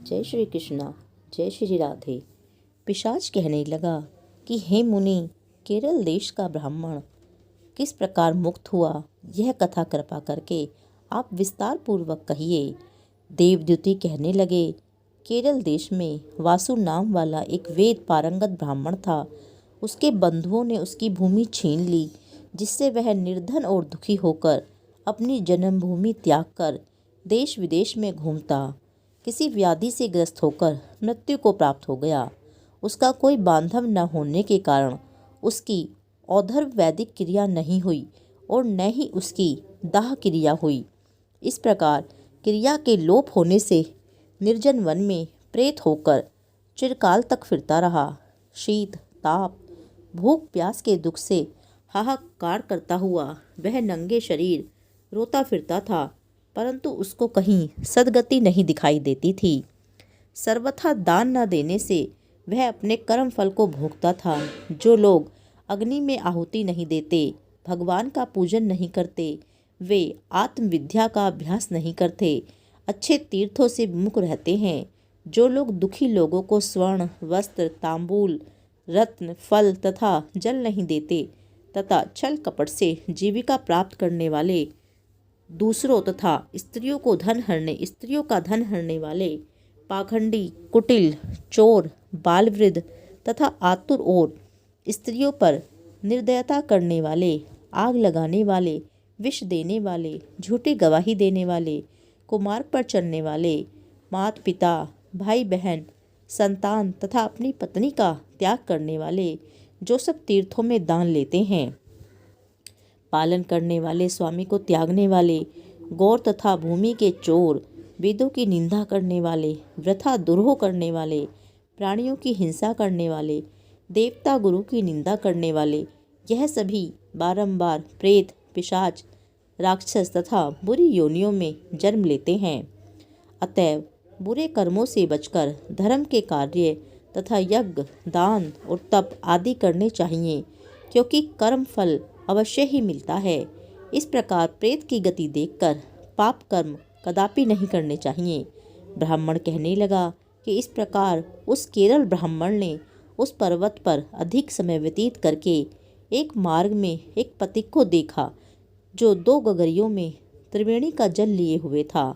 जय श्री कृष्णा। जय श्री राधे। पिशाच कहने लगा कि हे मुनि, केरल देश का ब्राह्मण किस प्रकार मुक्त हुआ, यह कथा कृपा करके आप विस्तार पूर्वक कहिए। देवद्युति कहने लगे, केरल देश में वासु नाम वाला एक वेद पारंगत ब्राह्मण था। उसके बंधुओं ने उसकी भूमि छीन ली, जिससे वह निर्धन और दुखी होकर अपनी जन्मभूमि त्याग कर देश विदेश में घूमता किसी व्याधि से ग्रस्त होकर मृत्यु को प्राप्त हो गया। उसका कोई बांधव न होने के कारण उसकी औधर्व वैदिक क्रिया नहीं हुई और न ही उसकी दाह क्रिया हुई। इस प्रकार क्रिया के लोप होने से निर्जन वन में प्रेत होकर चिरकाल तक फिरता रहा। शीत, ताप, भूख प्यास के दुख से हाहाकार करता हुआ वह नंगे शरीर रोता फिरता था, परंतु उसको कहीं सद्गति नहीं दिखाई देती थी। सर्वथा दान न देने से वह अपने कर्म फल को भोगता था। जो लोग अग्नि में आहुति नहीं देते, भगवान का पूजन नहीं करते, वे आत्मविद्या का अभ्यास नहीं करते, अच्छे तीर्थों से विमुख रहते हैं। जो लोग दुखी लोगों को स्वर्ण, वस्त्र, तांबूल, रत्न, फल तथा जल नहीं देते तथा छल कपट से जीविका प्राप्त करने वाले, दूसरों तथा स्त्रियों का धन हरने वाले, पाखंडी, कुटिल, चोर, बालवृद्ध तथा आतुर और स्त्रियों पर निर्दयता करने वाले, आग लगाने वाले, विष देने वाले, झूठी गवाही देने वाले, कुमार्ग पर चलने वाले, माता पिता, भाई बहन, संतान तथा अपनी पत्नी का त्याग करने वाले, जो सब तीर्थों में दान लेते हैं, पालन करने वाले, स्वामी को त्यागने वाले, गौर तथा भूमि के चोर, वेदों की निंदा करने वाले, वृथा दुरोह करने वाले, प्राणियों की हिंसा करने वाले, देवता गुरु की निंदा करने वाले, यह सभी बारंबार प्रेत, पिशाच, राक्षस तथा बुरी योनियों में जन्म लेते हैं। अतएव बुरे कर्मों से बचकर धर्म के कार्य तथा यज्ञ, दान और तप आदि करने चाहिए, क्योंकि कर्म फल अवश्य ही मिलता है। इस प्रकार प्रेत की गति देखकर पाप कर्म कदापि नहीं करने चाहिए। ब्राह्मण कहने लगा कि इस प्रकार उस केरल ब्राह्मण ने उस पर्वत पर अधिक समय व्यतीत करके एक मार्ग में एक पथिक को देखा, जो 2 गगरियों में त्रिवेणी का जल लिए हुए था।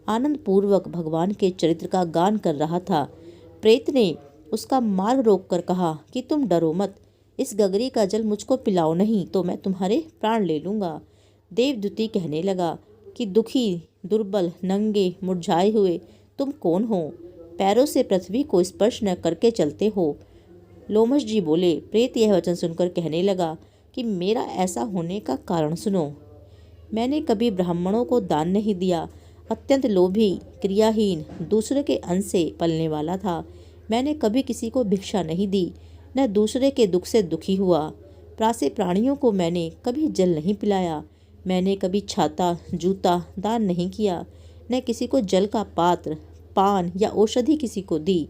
आनंद पूर्वक भगवान के चरित्र का गान कर रहा था। प्रेत ने उसका मार्ग रोककर कहा कि तुम डरो मत, इस गगरी का जल मुझको पिलाओ, नहीं तो मैं तुम्हारे प्राण ले लूँगा। देवद्युति कहने लगा कि दुखी, दुर्बल, नंगे, मुरझाए हुए तुम कौन हो? पैरों से पृथ्वी को स्पर्श न करके चलते हो। लोमश जी बोले। प्रेत यह वचन सुनकर कहने लगा कि मेरा ऐसा होने का कारण सुनो। मैंने कभी ब्राह्मणों को दान नहीं दिया, अत्यंत लोभी, क्रियाहीन, दूसरे के अन्न से पलने वाला था। मैंने कभी किसी को भिक्षा नहीं दी, न दूसरे के दुख से दुखी हुआ। प्रासे प्राणियों को मैंने कभी जल नहीं पिलाया। मैंने कभी छाता, जूता दान नहीं किया, न किसी को जल का पात्र, पान या औषधि किसी को दी,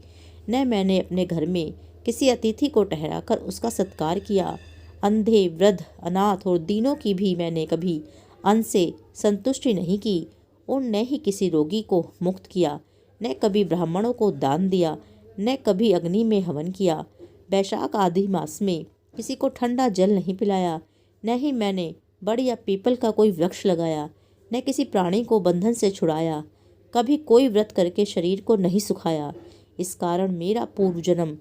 न मैंने अपने घर में किसी अतिथि को ठहराकर उसका सत्कार किया। अंधे, वृद्ध, अनाथ और दीनों की भी मैंने कभी अन्न से संतुष्टि नहीं की और न ही किसी रोगी को मुक्त किया। न कभी ब्राह्मणों को दान दिया, न कभी अग्नि में हवन किया। बैशाख आदि मास में किसी को ठंडा जल नहीं पिलाया, न ही मैंने बड़ या पीपल का कोई वृक्ष लगाया, न किसी प्राणी को बंधन से छुड़ाया। कभी कोई व्रत करके शरीर को नहीं सुखाया। इस कारण मेरा पूर्व जन्म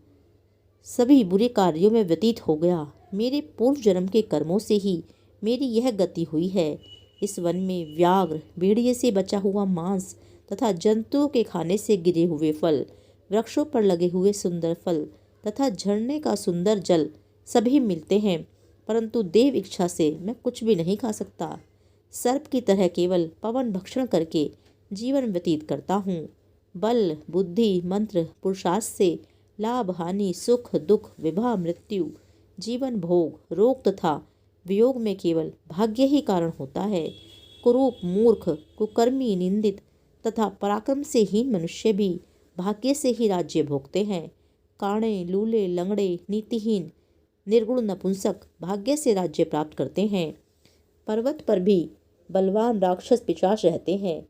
सभी बुरे कार्यों में व्यतीत हो गया। मेरे पूर्व जन्म के कर्मों से ही मेरी यह गति हुई है। इस वन में व्याघ्र, भेड़िए से बचा हुआ मांस तथा जंतुओं के खाने से गिरे हुए फल, वृक्षों पर लगे हुए सुंदर फल तथा झरने का सुंदर जल सभी मिलते हैं, परंतु देव इच्छा से मैं कुछ भी नहीं खा सकता। सर्प की तरह केवल पवन भक्षण करके जीवन व्यतीत करता हूँ। बल, बुद्धि, मंत्र, पुरुषार्थ से लाभ, हानि, सुख, दुख, विवाह, मृत्यु, जीवन, भोग, रोग तथा वियोग में केवल भाग्य ही कारण होता है। कुरूप, मूर्ख, कुकर्मी, निंदित तथा पराक्रम से हीन मनुष्य भी भाग्य से ही राज्य भोगते हैं। काणे, लूले, लंगड़े, नीतिहीन, निर्गुण नपुंसक भाग्य से राज्य प्राप्त करते हैं। पर्वत पर भी बलवान राक्षस पिशाच रहते हैं।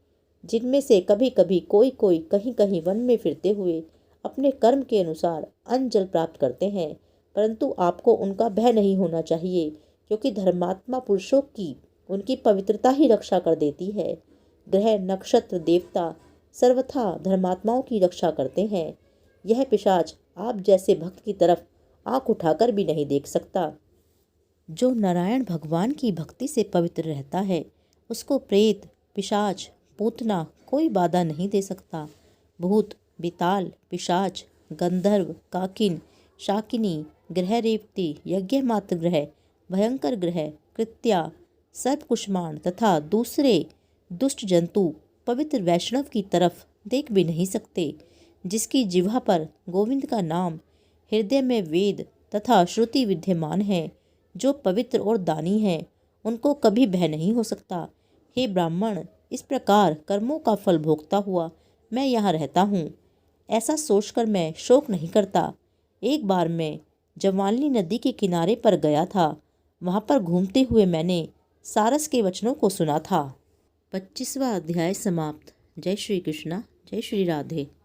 जिनमें से कभी कभी कोई कोई कहीं कहीं वन में फिरते हुए अपने कर्म के अनुसार अन्न जल प्राप्त करते हैं, परंतु आपको उनका भय नहीं होना चाहिए, क्योंकि धर्मात्मा पुरुषों की उनकी पवित्रता ही रक्षा कर देती है। ग्रह नक्षत्र देवता सर्वथा धर्मात्माओं की रक्षा करते हैं। यह पिशाच आप जैसे भक्त की तरफ आंख उठाकर भी नहीं देख सकता। जो नारायण भगवान की भक्ति से पवित्र रहता है, उसको प्रेत पिशाच पूतना कोई बाधा नहीं दे सकता। भूत बिताल पिशाच गंधर्व काकिन शाकिनी ग्रह रेवती यज्ञमात्र ग्रह भयंकर ग्रह कृत्या सर्पकुष्मांड तथा दूसरे दुष्ट जंतु पवित्र वैष्णव की तरफ देख भी नहीं सकते। जिसकी जिह्वा पर गोविंद का नाम, हृदय में वेद तथा श्रुति विद्यमान है, जो पवित्र और दानी हैं, उनको कभी भय नहीं हो सकता। हे ब्राह्मण, इस प्रकार कर्मों का फल भोगता हुआ मैं यहाँ रहता हूँ, ऐसा सोचकर मैं शोक नहीं करता। एक बार मैं जवानली नदी के किनारे पर गया था। वहाँ पर घूमते हुए मैंने सारस के वचनों को सुना था। 25वां अध्याय समाप्त। जय श्री कृष्णा, जय श्री राधे।